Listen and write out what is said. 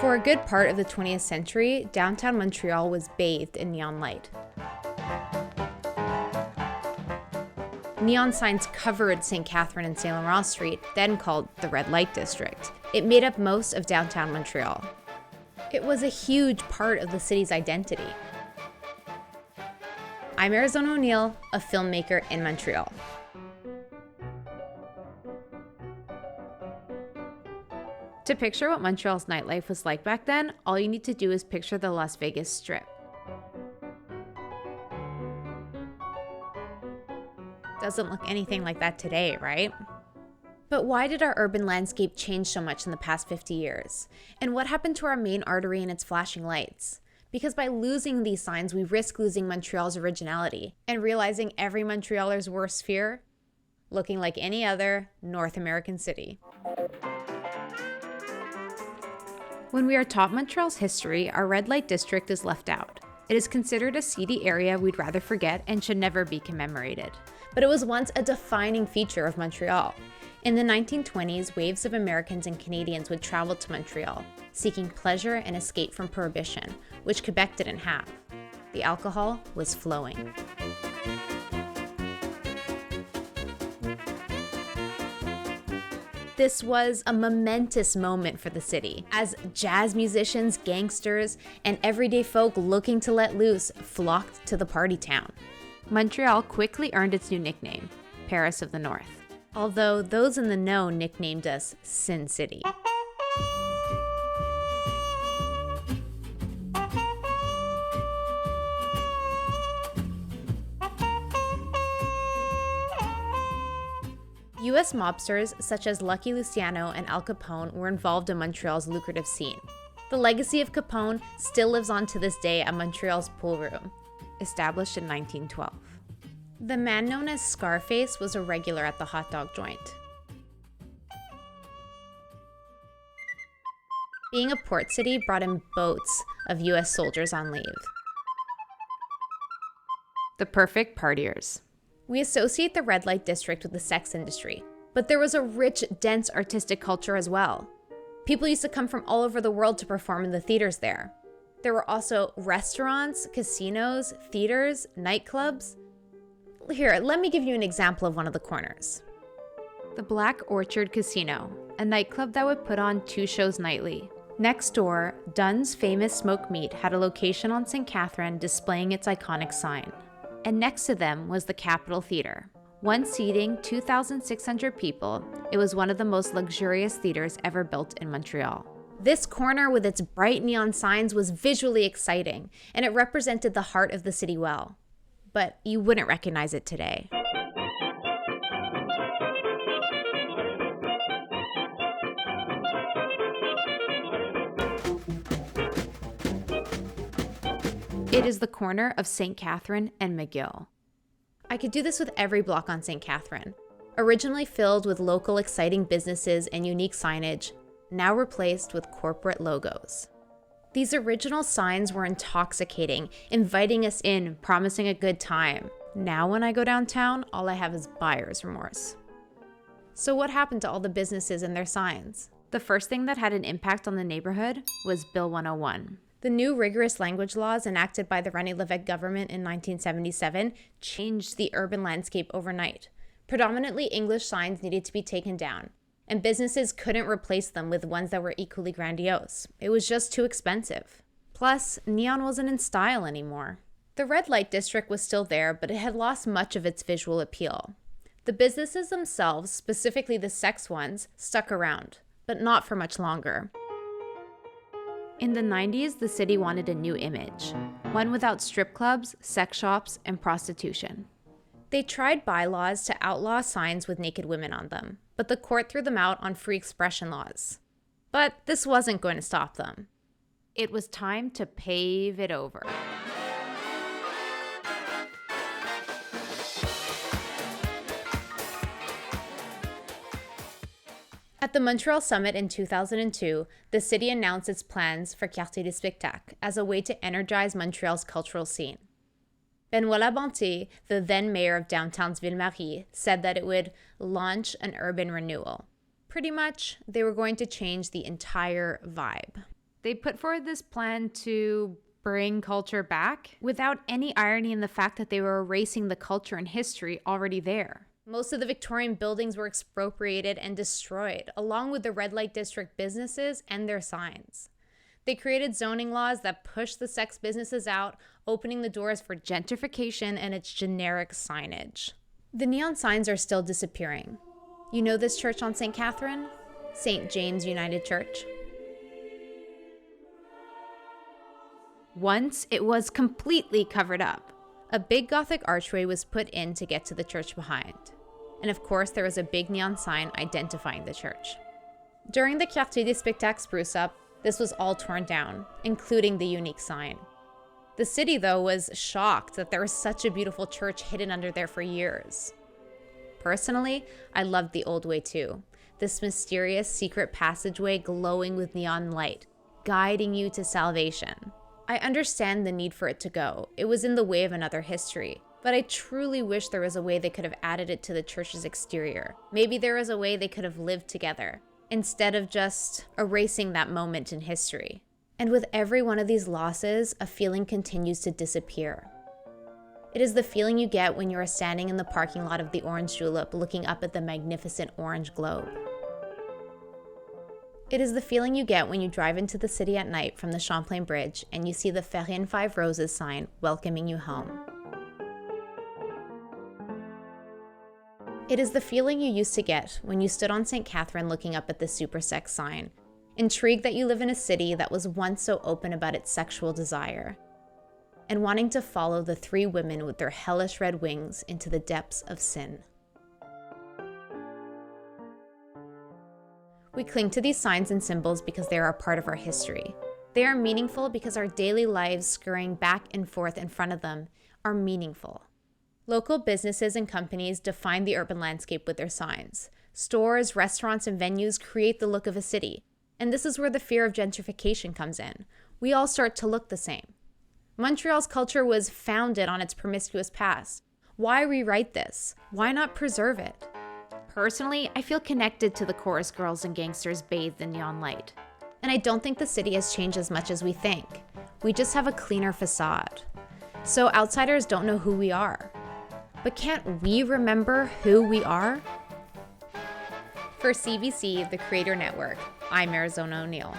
For a good part of the 20th century, downtown Montreal was bathed in neon light. Neon signs covered Ste-Catherine and St. Laurent Street, then called the Red Light District. It made up most of downtown Montreal. It was a huge part of the city's identity. I'm Arizona O'Neill, a filmmaker in Montreal. To picture what Montreal's nightlife was like back then, all you need to do is picture the Las Vegas Strip. Doesn't look anything like that today, right? But why did our urban landscape change so much in the past 50 years? And what happened to our main artery and its flashing lights? Because by losing these signs, we risk losing Montreal's originality and realizing every Montrealer's worst fear, looking like any other North American city. When we are taught Montreal's history, our red light district is left out. It is considered a seedy area we'd rather forget and should never be commemorated. But it was once a defining feature of Montreal. In the 1920s, waves of Americans and Canadians would travel to Montreal, seeking pleasure and escape from prohibition, which Quebec didn't have. The alcohol was flowing. This was a momentous moment for the city, as jazz musicians, gangsters, and everyday folk looking to let loose flocked to the party town. Montreal quickly earned its new nickname, Paris of the North, although those in the know nicknamed us Sin City. U.S. mobsters such as Lucky Luciano and Al Capone were involved in Montreal's lucrative scene. The legacy of Capone still lives on to this day at Montreal's Pool Room, established in 1912. The man known as Scarface was a regular at the hot dog joint. Being a port city brought in boats of U.S. soldiers on leave. The perfect partiers. We associate the red light district with the sex industry, but there was a rich, dense artistic culture as well. People used to come from all over the world to perform in the theaters there. There were also restaurants, casinos, theaters, nightclubs. Here, let me give you an example of one of the corners. The Black Orchard Casino, a nightclub that would put on 2 shows nightly. Next door, Dunn's famous smoked meat had a location on St. Catherine displaying its iconic sign. And next to them was the Capitol Theater. Once seating 2,600 people, it was one of the most luxurious theaters ever built in Montreal. This corner with its bright neon signs was visually exciting, and it represented the heart of the city well. But you wouldn't recognize it today. It is the corner of St. Catherine and McGill. I could do this with every block on St. Catherine. Originally filled with local exciting businesses and unique signage, now replaced with corporate logos. These original signs were intoxicating, inviting us in, promising a good time. Now when I go downtown, all I have is buyer's remorse. So what happened to all the businesses and their signs? The first thing that had an impact on the neighborhood was Bill 101. The new rigorous language laws enacted by the René Lévesque government in 1977 changed the urban landscape overnight. Predominantly English signs needed to be taken down, and businesses couldn't replace them with ones that were equally grandiose. It was just too expensive. Plus, neon wasn't in style anymore. The red light district was still there, but it had lost much of its visual appeal. The businesses themselves, specifically the sex ones, stuck around, but not for much longer. In the 90s, the city wanted a new image, one without strip clubs, sex shops, and prostitution. They tried bylaws to outlaw signs with naked women on them, but the court threw them out on free expression laws. But this wasn't going to stop them. It was time to pave it over. At the Montreal Summit in 2002, the city announced its plans for Quartier du Spectacle as a way to energize Montreal's cultural scene. Benoit Labonté, the then mayor of downtown's Ville-Marie, said that it would launch an urban renewal. Pretty much, they were going to change the entire vibe. They put forward this plan to bring culture back without any irony in the fact that they were erasing the culture and history already there. Most of the Victorian buildings were expropriated and destroyed, along with the red light district businesses and their signs. They created zoning laws that pushed the sex businesses out, opening the doors for gentrification and its generic signage. The neon signs are still disappearing. You know this church on St. Catherine? St. James United Church. Once, it was completely covered up. A big Gothic archway was put in to get to the church behind. And of course, there was a big neon sign identifying the church. During the Quartier des Spectacles spruce up, this was all torn down, including the unique sign. The city, though, was shocked that there was such a beautiful church hidden under there for years. Personally, I loved the old way too. This mysterious secret passageway glowing with neon light, guiding you to salvation. I understand the need for it to go. It was in the way of another history. But I truly wish there was a way they could have added it to the church's exterior. Maybe there was a way they could have lived together, instead of just erasing that moment in history. And with every one of these losses, a feeling continues to disappear. It is the feeling you get when you are standing in the parking lot of the Orange Julep looking up at the magnificent orange globe. It is the feeling you get when you drive into the city at night from the Champlain Bridge and you see the Ferrin 5 Roses sign welcoming you home. It is the feeling you used to get when you stood on St. Catherine looking up at the super sex sign, intrigued that you live in a city that was once so open about its sexual desire, and wanting to follow the 3 women with their hellish red wings into the depths of sin. We cling to these signs and symbols because they are a part of our history. They are meaningful because our daily lives scurrying back and forth in front of them are meaningful. Local businesses and companies define the urban landscape with their signs. Stores, restaurants, and venues create the look of a city. And this is where the fear of gentrification comes in. We all start to look the same. Montreal's culture was founded on its promiscuous past. Why rewrite this? Why not preserve it? Personally, I feel connected to the chorus girls and gangsters bathed in neon light. And I don't think the city has changed as much as we think. We just have a cleaner facade. So outsiders don't know who we are. But can't we remember who we are? For CBC, the Creator Network, I'm Arizona O'Neill.